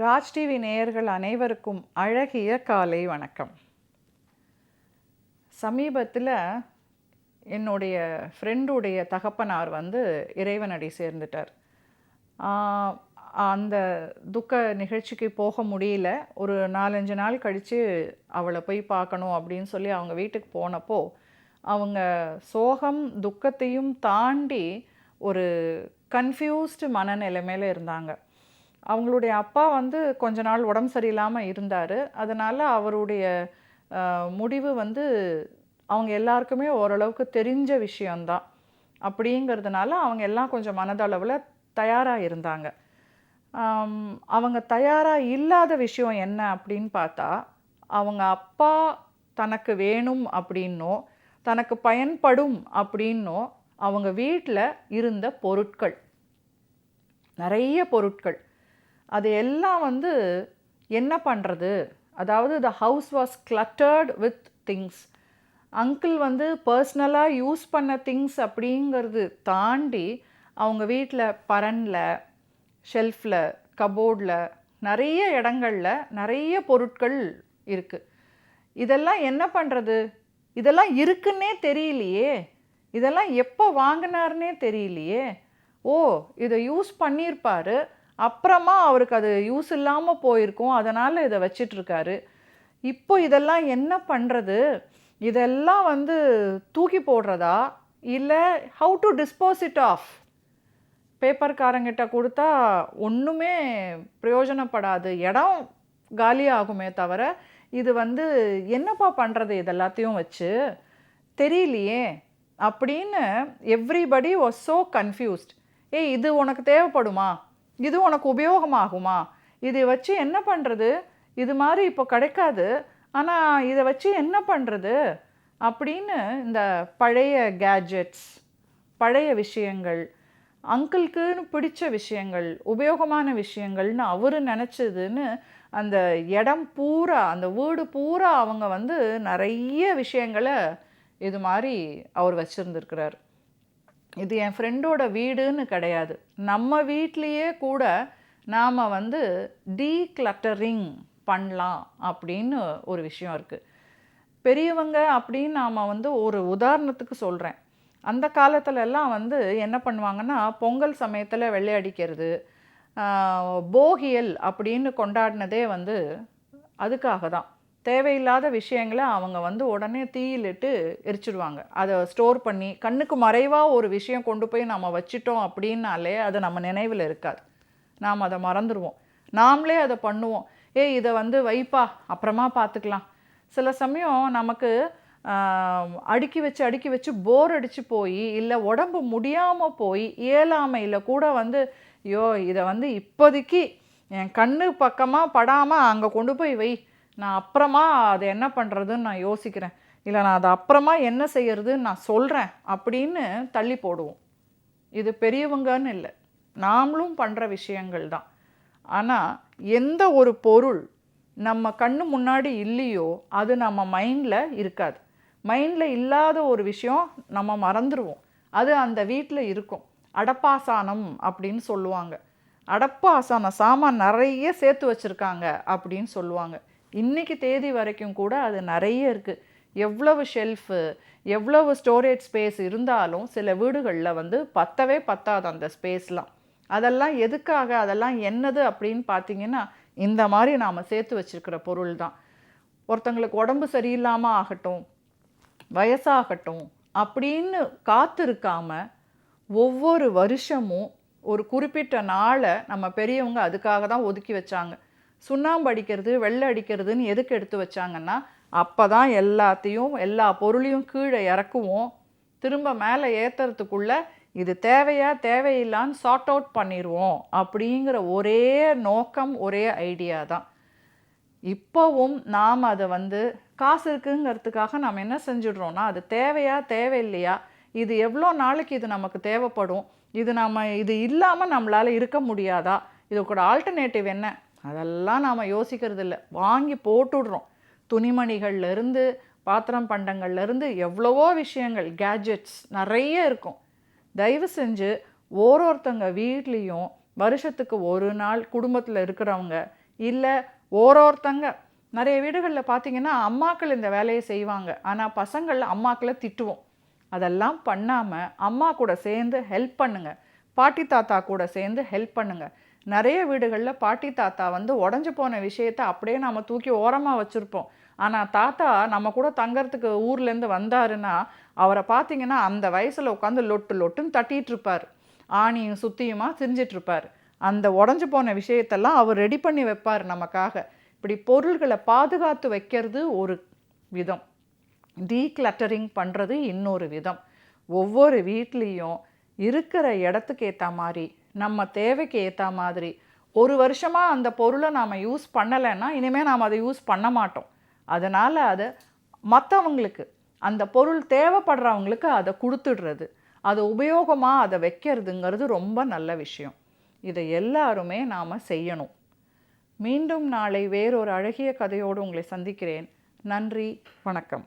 Raj TV நேயர்கள் அனைவருக்கும் அழகிய காலை வணக்கம். சமீபத்தில் என்னுடைய ஃப்ரெண்டுடைய தகப்பனார் இறைவனடி சேர்ந்துட்டார். அந்த துக்க நிகழ்ச்சிக்கு போக முடியல. ஒரு 4-5 நாள் கழித்து அவளை போய் பார்க்கணும் அப்படின்னு சொல்லி அவங்க வீட்டுக்கு போனப்போ அவங்க சோகம் துக்கத்தையும் தாண்டி ஒரு கன்ஃபியூஸ்டு மனநிலைமையில் இருந்தாங்க. அவங்களுடைய அப்பா கொஞ்ச நாள் உடம்பு சரியில்லாமல் இருந்தார். அதனால் அவருடைய முடிவு அவங்க எல்லாருக்குமே ஓரளவுக்கு தெரிஞ்ச விஷயந்தான். அப்படிங்கிறதுனால அவங்க எல்லாம் கொஞ்சம் மனதளவில் தயாராக இருந்தாங்க. அவங்க தயாராக இல்லாத விஷயம் என்ன அப்படின்னு பார்த்தா, அவங்க அப்பா தனக்கு வேணும் அப்படின்னோ தனக்கு பயன்படும் அப்படின்னோ அவங்க வீட்டில் இருந்த பொருட்கள், நிறைய பொருட்கள், அது எல்லாம் என்ன பண்ணுறது, அதாவது the house was cluttered with things. Uncle பர்சனலாக யூஸ் பண்ண திங்ஸ் அப்படிங்கிறது தாண்டி அவங்க வீட்டில் பரனில், ஷெல்ஃபில், கபோர்டில், நிறைய இடங்களில் நிறைய பொருட்கள் இருக்குது. இதெல்லாம் என்ன பண்ணுறது? இதெல்லாம் இருக்குன்னே தெரியலையே, இதெல்லாம் எப்போ வாங்கினார்னே தெரியலையே. ஓ, இதை யூஸ் பண்ணியிருப்பார், அப்புறமா அவருக்கு அது யூஸ் இல்லாமல் போயிருக்கும், அதனால் இதை வச்சிட்ருக்காரு. இப்போ இதெல்லாம் என்ன பண்ணுறது? இதெல்லாம் தூக்கி போடுறதா, இல்லை how to dispose it off? பேப்பர்காரங்கிட்ட கொடுத்தா ஒன்றுமே பிரயோஜனப்படாது, இடம் காலியாகுமே தவிர இது என்னப்பா பண்ணுறது இதெல்லாத்தையும் வச்சு தெரியலையே அப்படின்னு எவ்ரிபடி வாஸ் ஸோ கன்ஃபியூஸ்ட். இது உனக்கு தேவைப்படுமா? இது உனக்கு உபயோகமாகுமா? இதை வச்சு என்ன பண்ணுறது? இது மாதிரி இப்போ கிடைக்காது, ஆனால் இதை வச்சு என்ன பண்ணுறது அப்படின்னு இந்த பழைய கேட்ஜெட்ஸ், பழைய விஷயங்கள், அங்கிள்க்குன்னு பிடிச்ச விஷயங்கள், உபயோகமான விஷயங்கள்னு அவர் நினச்சதுன்னு அந்த இடம் பூரா, அந்த வீடு பூரா அவங்க நிறைய விஷயங்களை இது மாதிரி அவர் வச்சுருந்துருக்கிறார். இது என் ஃப்ரெண்டோட வீடுன்னு கிடையாது, நம்ம வீட்லேயே கூட நாம் டீக்ளட்டரிங் பண்ணலாம் அப்படின்னு ஒரு விஷயம் இருக்குது. பெரியவங்க அப்படின்னு நாம் ஒரு உதாரணத்துக்கு சொல்கிறேன். அந்த காலத்துலலாம் என்ன பண்ணுவாங்கன்னா, பொங்கல் சமயத்தில் வெள்ளை அடிக்கிறது, போகியல் அப்படின்னு கொண்டாடினதே அதுக்காக தான். தேவையில்லாத விஷயங்களை அவங்க உடனே தீயிலிட்டு எரிச்சிடுவாங்க. அதை ஸ்டோர் பண்ணி கண்ணுக்கு மறைவாக ஒரு விஷயம் கொண்டு போய் நம்ம வச்சிட்டோம் அப்படின்னாலே அது நம்ம நினைவில் இருக்காது, நாம் அதை மறந்துடுவோம். நாமளே அதை பண்ணுவோம், இதை வைப்பா அப்புறமா பார்த்துக்கலாம். சில சமயம் நமக்கு அடுக்கி வச்சு போர் அடித்து போய், இல்லை உடம்பு முடியாமல் போய், இயலாமையில் கூட ஐயோ இதை இப்போதைக்கு என் கண்ணு பக்கமாக படாமல் அங்கே கொண்டு போய் வை, நான் அப்புறமா அதை என்ன பண்ணுறதுன்னு நான் யோசிக்கிறேன், இல்லை நான் அதை அப்புறமா என்ன செய்யறதுன்னு நான் சொல்கிறேன் அப்படின்னு தள்ளி போடுவோம். இது பெரியவங்கன்னு இல்லை, நாமளும் பண்ணுற விஷயங்கள் தான். ஆனால் எந்த ஒரு பொருள் நம்ம கண்ணு முன்னாடி இல்லையோ அது நம்ம மைண்டில் இருக்காது. மைண்டில் இல்லாத ஒரு விஷயம் நம்ம மறந்துடுவோம், அது அந்த வீட்டில் இருக்கும். அடப்பாசானம் அப்படின்னு சொல்லுவாங்க. அடப்பாசான சாமான் நிறைய சேர்த்து வச்சுருக்காங்க அப்படின்னு சொல்லுவாங்க. இன்றைக்கி தேதி வரைக்கும் கூட அது நிறைய இருக்குது. எவ்வளவு ஷெல்ஃபு, எவ்வளவு ஸ்டோரேஜ் ஸ்பேஸ் இருந்தாலும் சில வீடுகளில் பத்தவே பத்தாது அந்த ஸ்பேஸ்லாம். அதெல்லாம் எதுக்காக, அதெல்லாம் என்னது அப்படின்னு பார்த்தீங்கன்னா, இந்த மாதிரி நாம் சேர்த்து வச்சுருக்கிற பொருள் தான். ஒருத்தங்களுக்கு உடம்பு சரியில்லாமல் ஆகட்டும், வயசாகட்டும் அப்படின்னு காத்திருக்காமல் ஒவ்வொரு வருஷமும் ஒரு குறிப்பிட்ட நாளை நம்ம பெரியவங்க அதுக்காக தான் ஒதுக்கி வச்சாங்க. சுண்ணாம்பு அடிக்கிறது, வெள்ளை அடிக்கிறதுன்னு எதுக்கு எடுத்து வச்சாங்கன்னா, அப்போ தான் எல்லாத்தையும், எல்லா பொருளையும் கீழே இறக்குவோம், திரும்ப மேலே ஏற்றுறதுக்குள்ளே இது தேவையா தேவையில்லான்னு சார்ட் அவுட் பண்ணிடுவோம் அப்படிங்கிற ஒரே நோக்கம், ஒரே ஐடியா தான். இப்போவும் நாம் அதை காசு இருக்குங்கிறதுக்காக நாம் என்ன செஞ்சிடுறோன்னா, அது தேவையா தேவையில்லையா, இது எவ்வளோ நாளைக்கு இது நமக்கு தேவைப்படும், இது இல்லாமல் நம்மளால் இருக்க முடியாதா, இதுக்கூட ஆல்டர்னேட்டிவ் என்ன, அதெல்லாம் நாம் யோசிக்கிறது இல்லை, வாங்கி போட்டுடுறோம். துணிமணிகள்லேருந்து, பாத்திரம் பண்டங்கள்லேருந்து எவ்வளவோ விஷயங்கள், கேட்ஜெட்ஸ் நிறைய இருக்கும். தயவு செஞ்சு ஒருத்தங்க வீட்லேயும் வருஷத்துக்கு ஒரு நாள் குடும்பத்தில் இருக்கிறவங்க இல்லை ஓரோருத்தங்க நிறைய வீடுகளில் பார்த்தீங்கன்னா அம்மாக்கள் இந்த வேலையை செய்வாங்க, ஆனால் பசங்கள் அம்மாக்களை திட்டுவோம். அதெல்லாம் பண்ணாமல் அம்மா கூட சேர்ந்து ஹெல்ப் பண்ணுங்க, பாட்டி தாத்தா கூட சேர்ந்து ஹெல்ப் பண்ணுங்க. நிறைய வீடுகளில் பாட்டி தாத்தா வந்து உடஞ்சி போன விஷயத்தை அப்படியே நம்ம தூக்கி ஓரமாக வச்சுருப்போம். ஆனால் தாத்தா நம்ம கூட தங்கறதுக்கு ஊர்லேருந்து வந்தாருன்னா அவரை பார்த்தீங்கன்னா அந்த வயசில் உட்காந்து லொட்டு லொட்டுன்னு தட்டிகிட்டு இருப்பார், ஆணியும் சுத்தியுமா திரிஞ்சிட்ருப்பார். அந்த உடஞ்சி போன விஷயத்தெல்லாம் அவர் ரெடி பண்ணி வைப்பார் நமக்காக. இப்படி பொருள்களை பாதுகாத்து வைக்கிறது ஒரு விதம், டீக்ளட்டரிங் பண்ணுறது இன்னொரு விதம். ஒவ்வொரு வீட்லேயும் இருக்கிற இடத்துக்கு ஏற்ற மாதிரி, நம்ம தேவைக்கு ஏற்ற மாதிரி, ஒரு வருஷமாக அந்த பொருளை நாம் யூஸ் பண்ணலைன்னா இனிமேல் நாம் அதை யூஸ் பண்ண மாட்டோம். அதனால் அதை மற்றவங்களுக்கு, அந்த பொருள் தேவைப்படுறவங்களுக்கு அதை கொடுத்துடுறது, அதை உபயோகமாக அதை வைக்கிறதுங்கிறது ரொம்ப நல்ல விஷயம். இதை எல்லாருமே நாம் செய்யணும். மீண்டும் நாளை வேறொரு அழகிய கதையோடு உங்களை சந்திக்கிறேன். நன்றி, வணக்கம்.